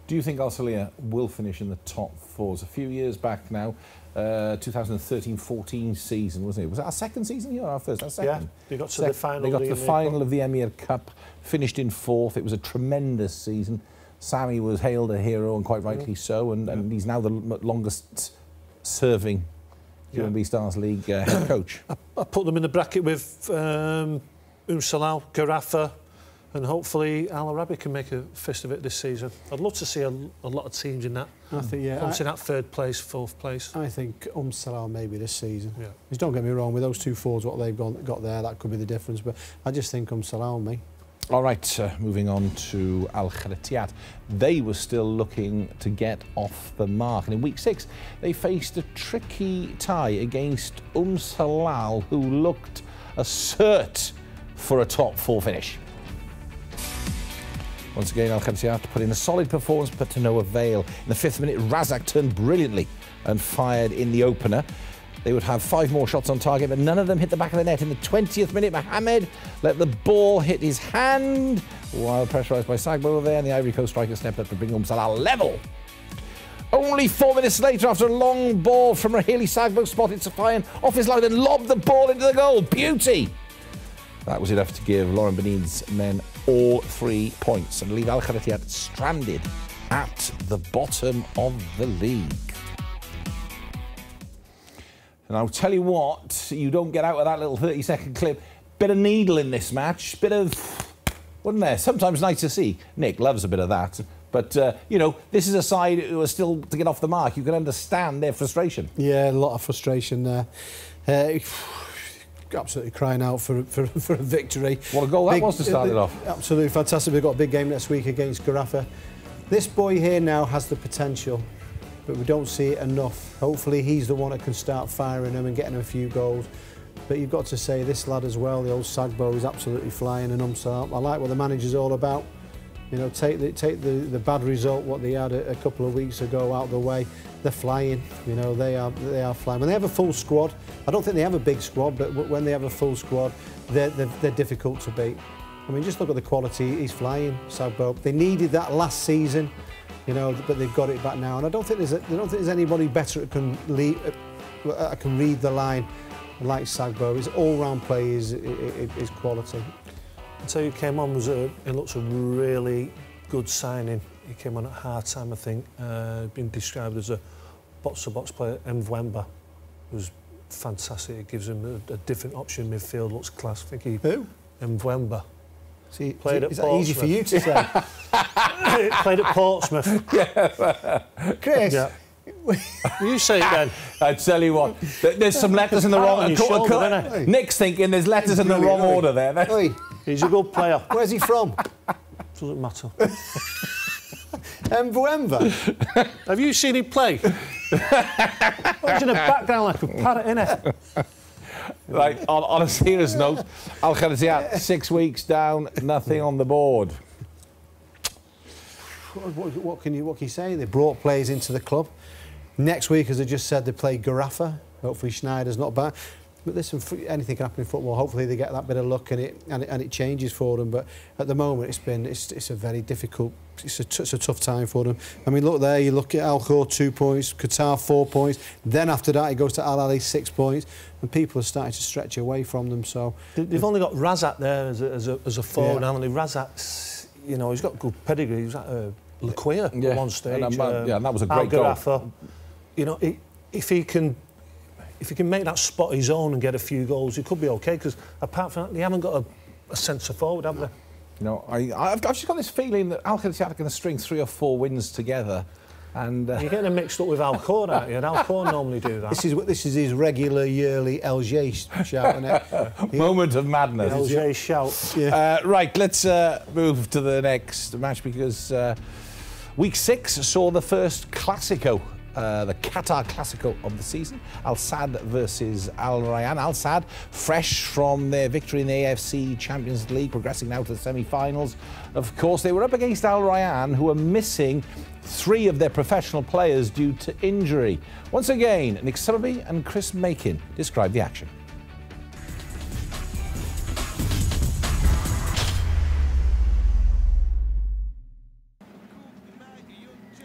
Do you think Al Salia will finish in the top four? It's a few years back now, 2013-14 season, wasn't it? Was that our second season here or our first? Our second. Yeah, they got to the final. They got to the final of the Emir Cup, finished in fourth. It was a tremendous season. Sammy was hailed a hero, and quite rightly so, and he's now the longest serving QNB Stars League head coach. I put them in the bracket with Salal, Garaffa, and hopefully Al Arabi can make a fist of it this season. I'd love to see a lot of teams in that. I think, hunting at third place, fourth place. I think Salal maybe this season. Yeah. Just don't get me wrong, with those two forwards, what they've got there, that could be the difference. But I just think Salal, me. All right, moving on to Al Kharatiat. They were still looking to get off the mark, and in week 6 they faced a tricky tie against Salal, who looked a cert for a top 4 finish. Once again, Al Kharatiat put in a solid performance, but to no avail. In the 5th minute, Razak turned brilliantly and fired in the opener. They would have 5 more shots on target, but none of them hit the back of the net. In the 20th minute, Mohamed let the ball hit his hand while pressurised by Sagbo there, and the Ivory Coast striker stepped up to bring Salal level. Only 4 minutes later, after a long ball from Rahili, Sagbo spotted Safian off his line and lobbed the ball into the goal. Beauty! That was enough to give Laurent Benitez's men all 3 points and leave Al Kharatiat stranded at the bottom of the league. And I'll tell you what, you don't get out of that little 30-second clip. Bit of needle in this match, bit of, wasn't there? Sometimes nice to see. Nick loves a bit of that. But, you know, this is a side who are still to get off the mark. You can understand their frustration. Yeah, a lot of frustration there. Absolutely crying out for a victory. What a goal that was to start it off. Absolutely fantastic. We've got a big game next week against Garaffa. This boy here now has the potential, but we don't see it enough. Hopefully he's the one that can start firing them and getting them a few goals. But you've got to say this lad as well, the old Sagbo, is absolutely flying, and I like what the manager's all about. You know, take the bad result, what they had a couple of weeks ago, out of the way. They're flying, you know, they are flying. When they have a full squad, I don't think they have a big squad, but when they have a full squad, they're difficult to beat. I mean, just look at the quality. He's flying, Sagbo. They needed that last season, you know, but they've got it back now. And I don't think there's anybody better that can read the line like Sagbo. His all-round play is quality. I'll tell you, who came on it looks a really good signing. He came on at half-time, I think. Been described as a box-to-box player. Mvwemba was fantastic. It gives him a different option in midfield. Looks class. I think he. Who? Mvwemba. See, played at is Portsmouth. that easy for you to say? Played at Portsmouth. Chris. Yeah. You say it then. I tell you what, there's some letters in the wrong order. Nick's thinking there's letters in the wrong order there. Oi. He's a good player. Where's he from? Doesn't matter. Mvwemba. Have you seen him play? He's in the background like a parrot, innit? Right, on a serious note, Al Kharatiat, 6 weeks down, nothing on the board. What can you say? They brought players into the club. Next week, as I just said, they play Garaffa. Hopefully Schneider's not back. But listen, anything can happen in football. Hopefully they get that bit of luck and it changes for them. But at the moment, it's a very difficult. It's a tough time for them. I mean, look there. You look at Al Khor 2 points, Qatar 4 points. Then after that, it goes to Al Ahly 6 points, and people are starting to stretch away from them. So they've only got Razak there as a forward. Yeah. Only Razak's, you know, he's got good pedigree. He was at Laquia at one stage. And that was a great goal. You know, if he can make that spot his own and get a few goals, he could be okay, because apart from that, they haven't got a centre forward, have they? You know, I've just got this feeling that Al Kharatiat are going to string 3 or 4 wins together And You're getting them mixed up with Alcorn, aren't you? And Alcorn normally do that. This is his regular yearly LG shout, isn't it? moment of madness. LJ shout. Yeah. Right, let's move to the next match because week 6 saw the first Clásico, the Qatar Clásico of the season. Al Sadd versus Al Rayyan. Al Sadd, fresh from their victory in the AFC Champions League, progressing now to the semi-finals. Of course, they were up against Al Rayyan, who are missing 3 of their professional players due to injury. Once again, Nick Summerby and Chris Makin describe the action.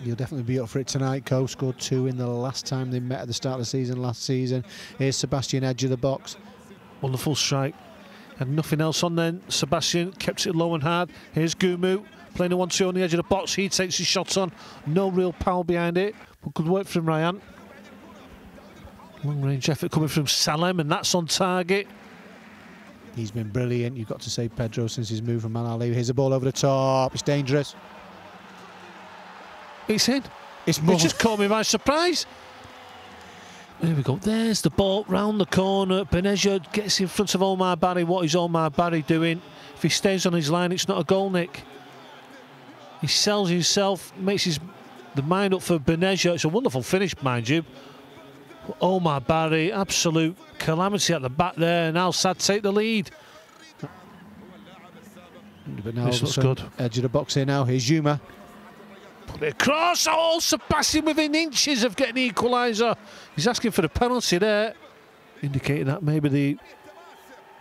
He'll definitely be up for it tonight. Co scored 2 in the last time they met at the start of the season last season. Here's Sebastian, edge of the box. Wonderful strike. Had nothing else on then. Sebastian kept it low and hard. Here's Gumu playing a 1-2 on the edge of the box. He takes his shots on. No real power behind it, but good work from Rayyan. Long range effort coming from Salem, and that's on target. He's been brilliant. You've got to say Pedro since his move from Al Ahly. Here's a ball over the top. It's dangerous. It's in. It's just caught me by surprise. There we go. There's the ball round the corner. Benezia gets in front of Omar Barry. What is Omar Barry doing? If he stays on his line, it's not a goal, Nick. He sells himself, makes the mind up for Benezia. It's a wonderful finish, mind you. Omar Barry, absolute calamity at the back there, and Al Sadd take the lead. But now This looks good. Edge of the box here now. Here's Yuma. Put it across. Oh, Sebastian within inches of getting the equaliser. He's asking for the penalty there, indicating that maybe the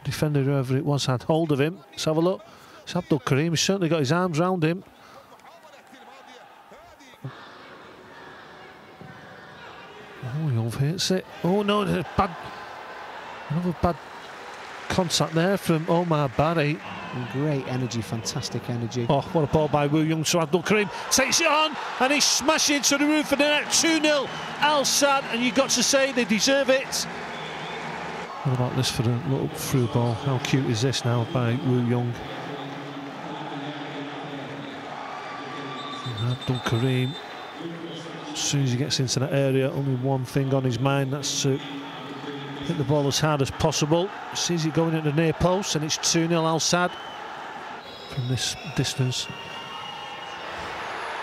defender, whoever it was, had hold of him. Let's have a look. It's Abdul Karim. He's certainly got his arms round him. Oh, he overhits it. Oh no, another bad contact there from Omar Barry. Great energy, fantastic energy. Oh, what a ball by Woo Young to Abdul Karim. Takes it on and he smashes into the roof of the net. 2-0 Al Sadd, and you've got to say they deserve it. What about this for the little through ball? How cute is this now by Woo Young? And Abdul Karim, as soon as he gets into that area, only one thing on his mind, that's to hit the ball as hard as possible. Sees it going into the near post, and it's 2-0 Al Sadd from this distance.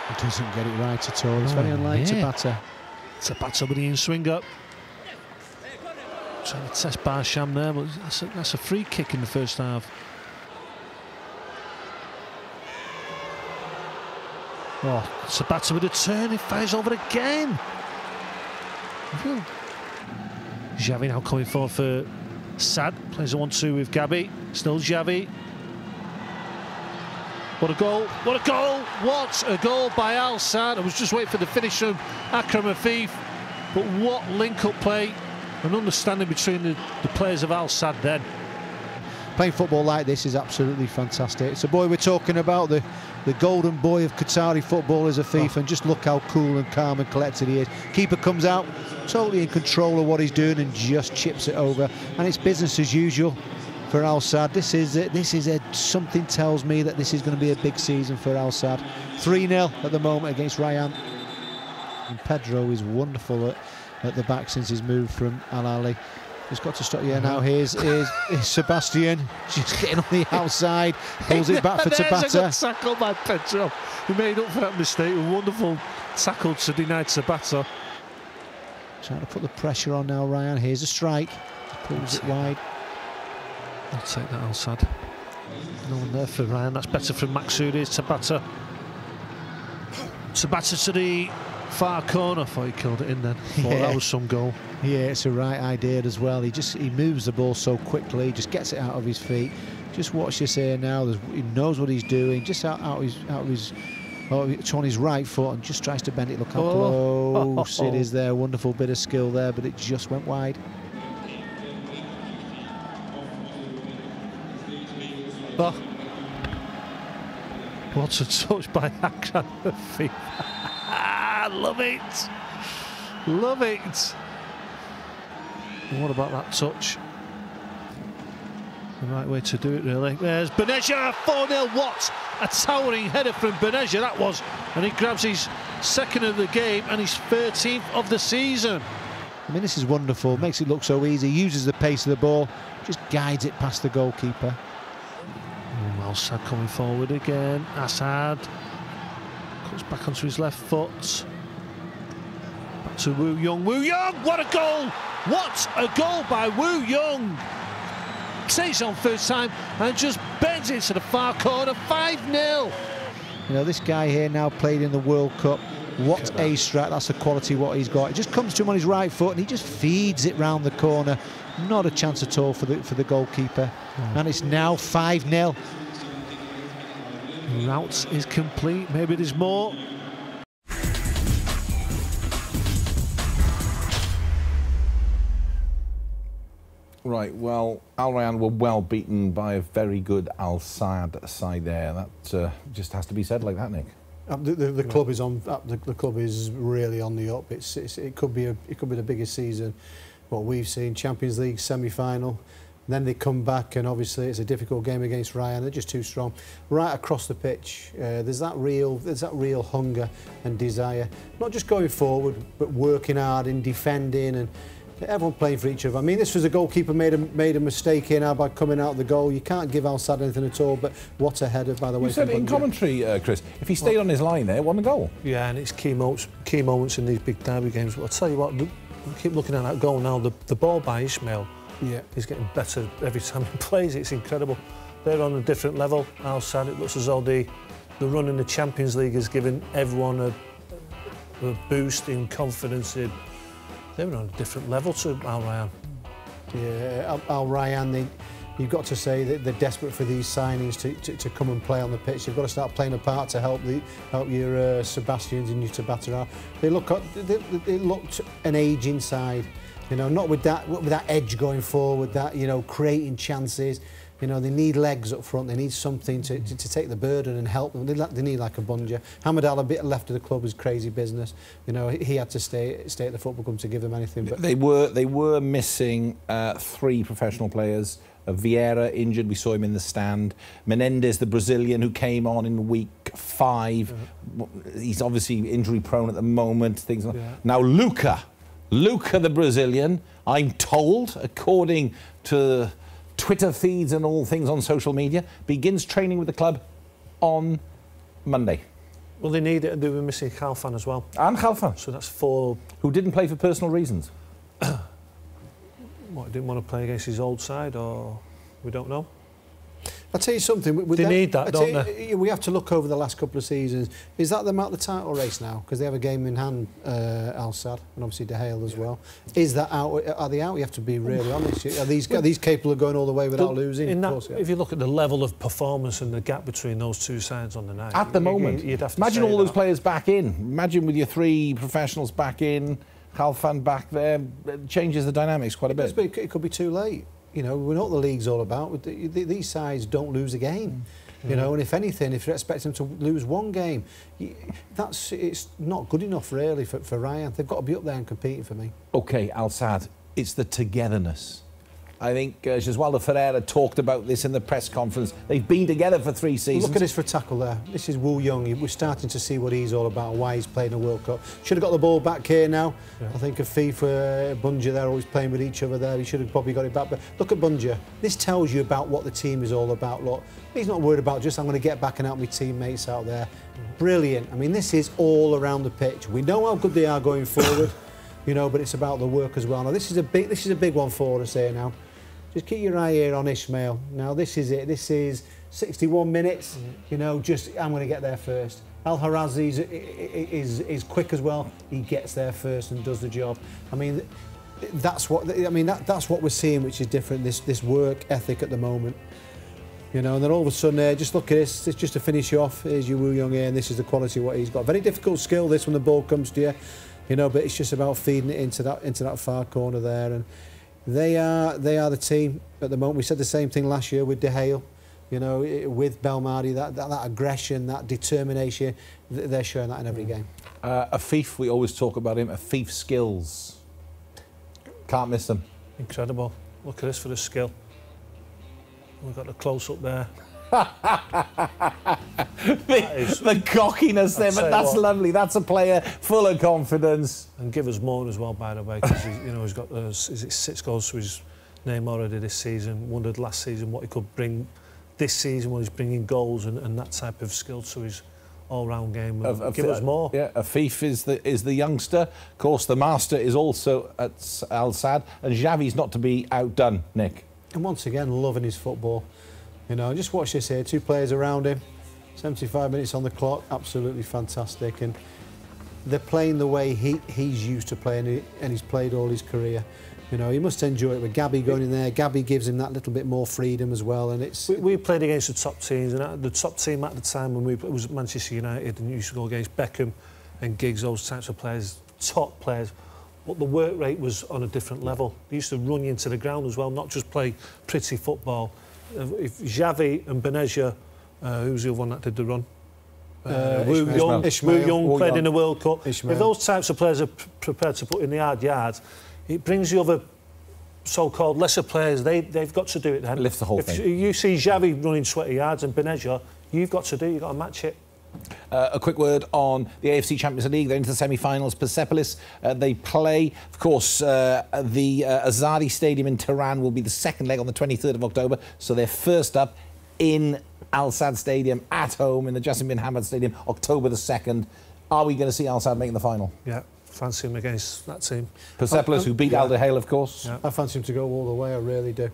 He doesn't get it right at all. It's very unlike Tabata. Tabata with the in-swing up. Trying to test Barsham there, but that's a free kick in the first half. Oh, Tabata with a turn, he fires over again. Xavi now coming forward for Sadd, plays a 1-2 with Gabi, still Xavi. What a goal, what a goal, what a goal by Al Sadd. I was just waiting for the finish from Akram Afif, but what link-up play and understanding between the players of Al Sadd then. Playing football like this is absolutely fantastic. It's a boy we're talking about, the golden boy of Qatari football is Afif, and just look how cool and calm and collected he is. Keeper comes out, totally in control of what he's doing and just chips it over. And it's business as usual for Al Sadd. Something tells me that this is going to be a big season for Al Sadd. 3-0 at the moment against Rayyan. And Pedro is wonderful at the back since his move from Al Ahly. He's got to stop here now. Here's Sebastian just getting on the outside, pulls it back for Tabata. There's a good tackle by Pedro. He made up for that mistake. A wonderful tackle to deny Tabata. Trying to put the pressure on now, Rayyan. Here's a strike. Pulls it wide. I'll take that, Al Sadd. No one there for Rayyan. That's better from Maksoudi. Here's Tabata. Tabata to the far corner. I thought he killed it in then. That was some goal. Yeah, it's a right idea as well. He moves the ball so quickly, just gets it out of his feet. Just watch this here now. He knows what he's doing. Just out of his it's on his right foot and just tries to bend it. Look how close it is there. Wonderful bit of skill there, but it just went wide. Oh. What a touch by Akram Afif. Love it. Love it. And what about that touch? The right way to do it, really. There's Benezia, 4-0. What a towering header from Beneja, that was, and he grabs his second of the game and his 13th of the season. I mean, this is wonderful. Makes it look so easy. Uses the pace of the ball, just guides it past the goalkeeper. Al Sadd coming forward again. Assad comes back onto his left foot. Back to Woo Young. Woo Young, what a goal! What a goal by Woo Young! Takes on first time and just bends it to the far corner. 5-0. You know, this guy here now played in the World Cup. What a strike. That's the quality what he's got. It just comes to him on his right foot and he just feeds it round the corner. Not a chance at all for the goalkeeper. And it's now 5-0. Route is complete. Maybe there's more. Right, well, Al Rayyan were well beaten by a very good Al Sadd side there. That just has to be said like that, Nick. The club is on. The club is really on the up. It could be the biggest season what we've seen. Champions League semi-final. Then they come back, and obviously it's a difficult game against Ryan. They're just too strong. Right across the pitch, there's that real hunger and desire. Not just going forward, but working hard in defending and everyone playing for each other. I mean, this was a goalkeeper made a mistake here now by coming out of the goal. You can't give Al Sadd anything at all, but what a header, by the way. You said it in commentary, Chris. If he stayed on his line there, won the goal. Yeah, and it's key moments in these big derby games. But I'll tell you what, we keep looking at that goal now. The ball by Ismail, yeah, he's getting better every time he plays. It's incredible. They're on a different level. Al Sadd, it looks as though the run in the Champions League has given everyone a boost in confidence. They're on a different level to Al Rayyan. Yeah, Al Rayyan, you've got to say that they're desperate for these signings to come and play on the pitch. You've got to start playing a part to help your Sebastians and your Tabata. They looked an ageing side, you know, not with that edge going forward, that, you know, creating chances. You know, they need legs up front. They need something to take the burden and help them. They need like a Bunja. Hamad Al, a bit left of the club, was crazy business. You know, he had to stay at the football club to give them anything. But they were missing 3 professional players. Vieira injured. We saw him in the stand. Menendez, the Brazilian, who came on in week 5. He's obviously injury prone at the moment. Things like now. Luca, the Brazilian. I'm told, according to Twitter feeds and all things on social media, begins training with the club on Monday. Well, they need it, and they were missing Khalfan as well. And Khalfan. So that's 4. Who didn't play for personal reasons. What, didn't want to play against his old side, or we don't know? I'll tell you something. They need that, don't they? We have to look over the last couple of seasons. Is that them out the title race now? Because they have a game in hand, Al Sadd, and obviously De Gea as well. Is that out? Are they out? You have to be really honest. Are these capable of going all the way without losing? If you look at the level of performance and the gap between those two sides on the night, at the moment, you'd have to imagine all those players back in. Imagine with your 3 professionals back in, Khalfan back there, it changes the dynamics quite a bit. It could be too late. You know, we know what the league's all about. These sides don't lose a game. You know, and if anything, if you're expecting them to lose 1 game, it's not good enough really for Rayyan. They've got to be up there and competing for me. OK, Al Sadd, it's the togetherness. I think Gesualdo Ferreira talked about this in the press conference. They've been together for 3 seasons. Look at this for tackle there. This is Woo Young. We're starting to see what he's all about, why he's playing a World Cup. Should have got the ball back here now. Yeah. I think of FIFA, Bunja, they're always playing with each other there. He should have probably got it back. But look at Bunja. This tells you about what the team is all about. Look, he's not worried about just, I'm going to get back and help my teammates out there. Brilliant. I mean, this is all around the pitch. We know how good they are going forward, you know, but it's about the work as well. Now, this is a big one for us here now. Just keep your eye here on Ismail. Now, this is it. This is 61 minutes. You know, just, I'm going to get there first. Al Harazi is quick as well. He gets there first and does the job. I mean, that's what we're seeing, which is different. This work ethic at the moment. You know, and then all of a sudden, just look at this. It's just to finish you off. Here's your Woo Young here, and this is the quality of what he's got. Very difficult skill, this, when the ball comes to you. You know, but it's just about feeding it into that far corner there. And they are the team at the moment. We said the same thing last year with De Gea, you know, with Belmadi, that aggression, that determination. They're showing that in every game. Afif, we always talk about him. Afif skills, can't miss them. Incredible. Look at this for the skill. We've got the close up there. the cockiness there, but that's lovely. That's a player full of confidence. And give us more as well, by the way, because he's got is it 6 goals to his name already this season. Wondered last season what he could bring this season when he's bringing goals and that type of skill to his all-round game. Give us more. Yeah, Afif is the youngster. Of course, the master is also at Al Sadd, and Xavi's not to be outdone, Nick. And once again, loving his football. You know, just watch this here. 2 players around him, 75 minutes on the clock, absolutely fantastic. And they're playing the way he's used to playing, and he's played all his career. You know, he must enjoy it with Gabby going in there. Gabby gives him that little bit more freedom as well, and it's... We played against the top teams, and the top team at the time when it was Manchester United, and used to go against Beckham and Giggs, those types of players, top players. But the work rate was on a different level. They used to run you into the ground as well, not just play pretty football. If Xavi and Benezia, who's the other one that did the run? Wu Young played in the World Cup. Ishmael. If those types of players are prepared to put in the hard yards, it brings the other so-called lesser players, they've got to do it then. Lift the whole thing. If you see Xavi running sweaty yards and Benezia, you've got to match it. A quick word on the AFC Champions League. They're into the semi-finals. Persepolis, they play, of course, the Azadi Stadium in Tehran will be the second leg on the 23rd of October. So they're first up in Al Sadd Stadium at home in the Jassim bin Hamad Stadium, October the 2nd. Are we going to see Al Sadd making the final? Yeah, fancy him against that team. Persepolis, who beat Al Duhail, of course. Yeah. I fancy him to go all the way, I really do.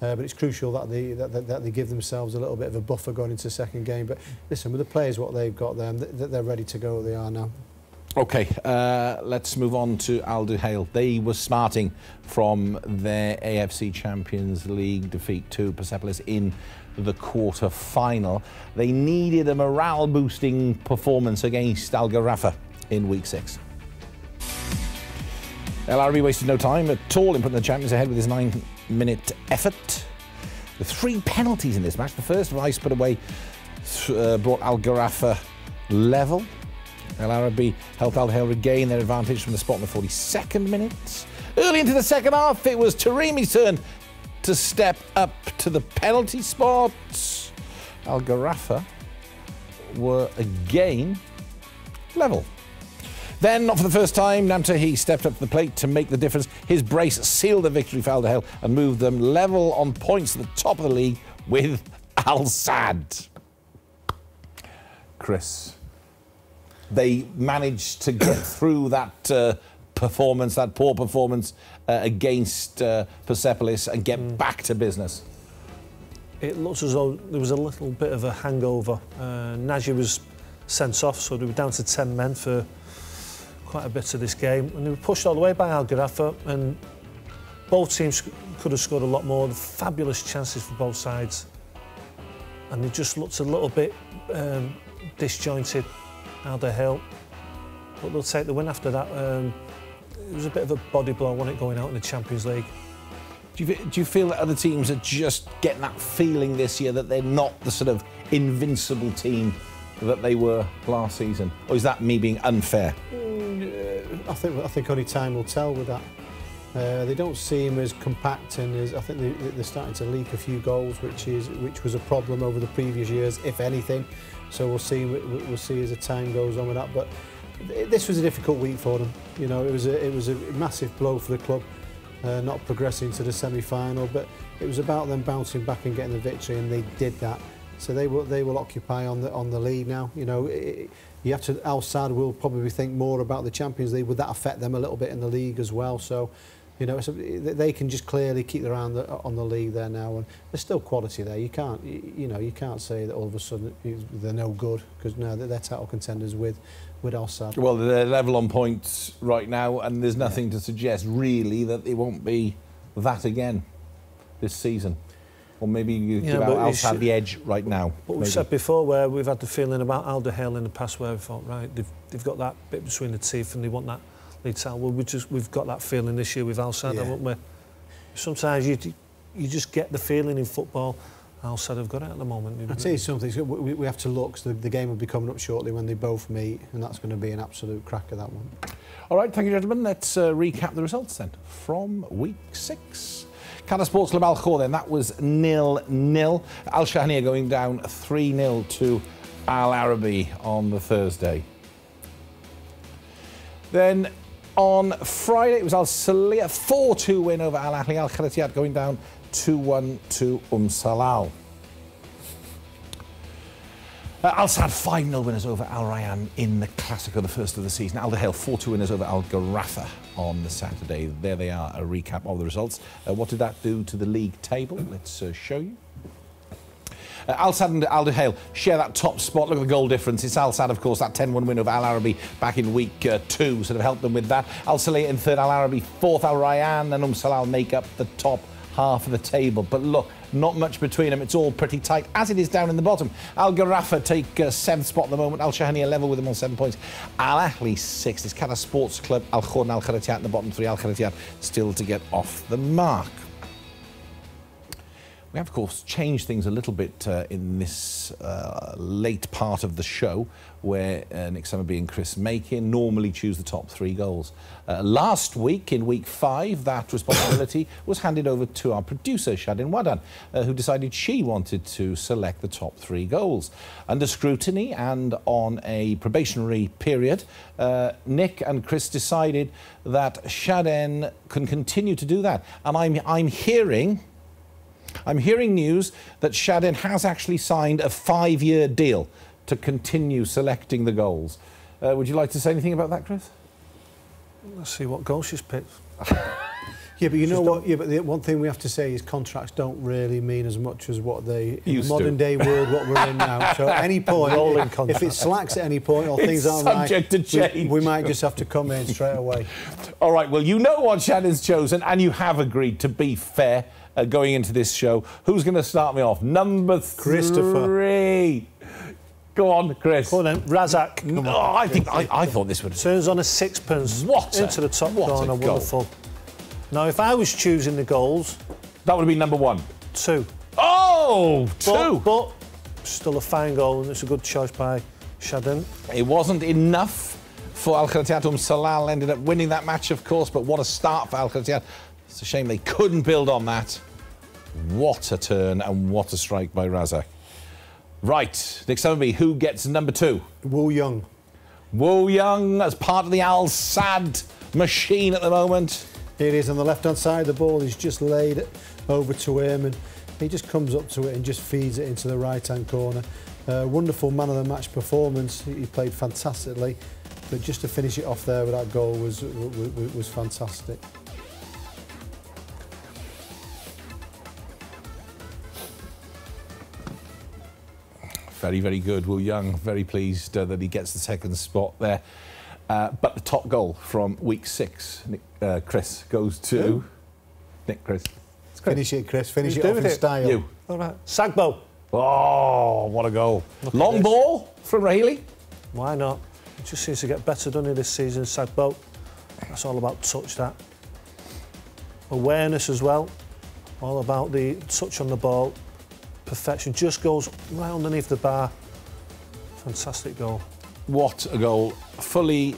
But it's crucial that they give themselves a little bit of a buffer going into the second game. But listen, with the players, what they've got there, they're ready to go. They are now. OK, let's move on to Al Duhail. They were smarting from their AFC Champions League defeat to Persepolis in the quarter-final. They needed a morale-boosting performance against Al Gharafa in week 6. El Arabi wasted no time at all in putting the champions ahead with his 9-minute effort. With 3 penalties in this match. The first Rice put away brought Al Gharafa level. El Arabi helped Al Duhail regain their advantage from the spot in the 42nd minute. Early into the second half, it was Taremi's turn to step up to the penalty spot. Al Gharafa were again level. Then, not for the first time, Namtahi stepped up to the plate to make the difference. His brace sealed the victory for Al Duhail and moved them level on points at the top of the league with Al Sadd. Chris, they managed to get through that performance, that poor performance against Persepolis and get back to business. It looks as though there was a little bit of a hangover. Najee was sent off, so they were down to 10 men for quite a bit of this game, and they were pushed all the way by Al Gharafa, and both teams could have scored a lot more. Fabulous chances for both sides, and they just looked a little bit disjointed, Al Duhail, but they'll take the win after that. It was a bit of a body blow, wasn't it, going out in the Champions League. Do you feel that other teams are just getting that feeling this year that they're not the sort of invincible team that they were last season? Or is that me being unfair? I think only time will tell with that. They don't seem as compact, and I think they're starting to leak a few goals, which was a problem over the previous years, if anything. So we'll see as the time goes on with that. But this was a difficult week for them. You know, it was a massive blow for the club, not progressing to the semi-final. But it was about them bouncing back and getting the victory, and they did that. So they will occupy on the lead now. You know, you have to. Al Sadd will probably think more about the Champions League. Would that affect them a little bit in the league as well? So, you know, they can just clearly keep their eye on the league there now, and there's still quality there. You can't say that all of a sudden they're no good, because no, they're title contenders with Al Sadd. Well, they're level on points right now, and there's nothing to suggest really that they won't be that again this season. Or maybe you give out Al Sadd the edge right now. But we've said before where we've had the feeling about Al Duhail in the past where we thought, right, they've got that bit between the teeth and they want that lead title. Well, we've got that feeling this year with Al Sadd, haven't we? Sometimes you just get the feeling in football. Al Sadd have got it at the moment. I'll tell you something, we have to look, so the game will be coming up shortly when they both meet, and that's going to be an absolute cracker, that one. All right, thank you, gentlemen. Let's recap the results then from week 6. Qatar Sports Club Al Khor then, that was 0-0. Al Shahniya going down 3-0 to Al Arabi on the Thursday. Then on Friday, it was Al Salih, 4-2 win over Al Ahli. Al Kharatiyat going down 2-1 to Salal. Al Sadd 5-0 winners over Al Rayyan in the Classico, the first of the season. Al Duhail 4-2 winners over Al Gharafa on the Saturday. There they are, a recap of the results. What did that do to the league table? Let's show you. Al Sadd and Al Duhail share that top spot. Look at the goal difference. It's Al Sadd, of course, that 10-1 win over Al Arabi back in week 2 sort of helped them with that. Al Salih in third, Al Arabi fourth, Al Rayyan and Salal make up the top half of the table. But look, not much between them. It's all pretty tight, as it is down in the bottom. Al Gharafa take 7th spot at the moment. Al Shahniya level with them on 7 points. Al Ahli 6th. It's Qatar Sports Club, Al Khor and Al Kharatiyat in the bottom 3. Al Kharatiyat still to get off the mark. We have, of course, changed things a little bit in this late part of the show, where Nick Summerby and Chris Makin normally choose the top 3 goals. Last week, in week 5, that responsibility was handed over to our producer, Shadin Wadan, who decided she wanted to select the top 3 goals. Under scrutiny and on a probationary period, Nick and Chris decided that Shadin can continue to do that. And I'm hearing news that Shadin has actually signed a 5-year deal to continue selecting the goals. Would you like to say anything about that, Chris? Let's see what goal she's picked. Yeah, but you know what? Yeah, but the one thing we have to say is contracts don't really mean as much as what they in the modern day world what we're in now. So at any point, if it slacks at any point or things aren't right, subject to change. We might just have to come in straight away. All right. Well, you know what Shadin's chosen, and you have agreed to be fair. Going into this show, who's going to start me off? Number 3. Christopher. Go on, Chris. Go on then, Razak. No, I thought this would... Turns on a sixpence into the top corner. Wonderful. Now, if I was choosing the goals... That would have been number 1. 2. Oh, 2! But still a fine goal, and it's a good choice by Shadin. It wasn't enough for Al Kharatiyat. Salal ended up winning that match, of course, but what a start for Al Kharatiyat. It's a shame they couldn't build on that. What a turn and what a strike by Razak. Right, Nick Summerby, who gets number 2? Woo Young. Woo Young as part of the Al Sadd machine at the moment. Here it is on the left-hand side. The ball is just laid it over to him, and he just comes up to it and just feeds it into the right-hand corner. Wonderful man-of-the-match performance. He played fantastically, but just to finish it off there with that goal was fantastic. Very, very good. Woo Young, very pleased that he gets the 2nd spot there. But the top goal from week 6, Nick, Chris, goes to... Nick, Chris. Finish it, Chris. Finish it off in style. You. All right. Sagbo. Oh, what a goal. Long ball from Rahili. Why not? It just seems to get better, doesn't it, this season, Sagbo? That's all about touch, that. Awareness as well. All about the touch on the ball. Perfection, just goes right underneath the bar. Fantastic goal. What a goal. Fully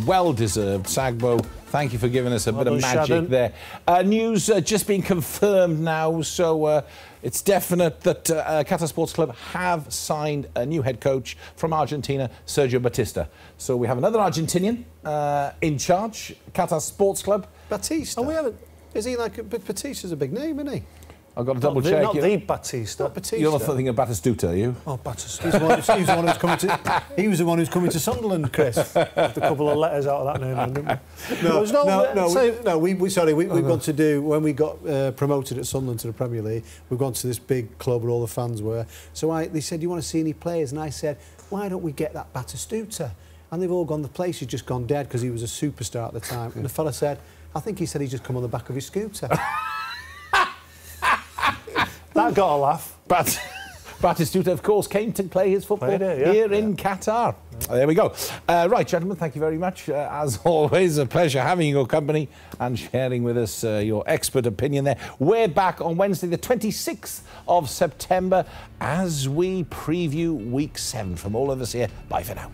well deserved. Sagbo, thank you for giving us a bit of magic there. News just being confirmed now, so it's definite that Qatar Sports Club have signed a new head coach from Argentina, Sergio Batista. So we have another Argentinian in charge, Qatar Sports Club. Batista? And we haven't... Is he like... Batista's a big name, isn't he? I've got to double check. Not the Batista. Not Batista. You're not thinking of Batistuta, are you? Oh, Batista. He was the one who's coming to Sunderland, Chris. A couple of letters out of that name, didn't we? We've gone to do, when we got promoted at Sunderland to the Premier League, we've gone to this big club where all the fans were. So they said, do you want to see any players? And I said, why don't we get that Batistuta? And they've all gone, the place has just gone dead because he was a superstar at the time. And the fella said, I think he said he's just come on the back of his scooter. That got a laugh. But Batistuta, of course, came to play his football here in Qatar. There we go. Right, gentlemen, thank you very much. As always, a pleasure having your company and sharing with us your expert opinion there. We're back on Wednesday, the 26th of September, as we preview Week 7. From all of us here, bye for now.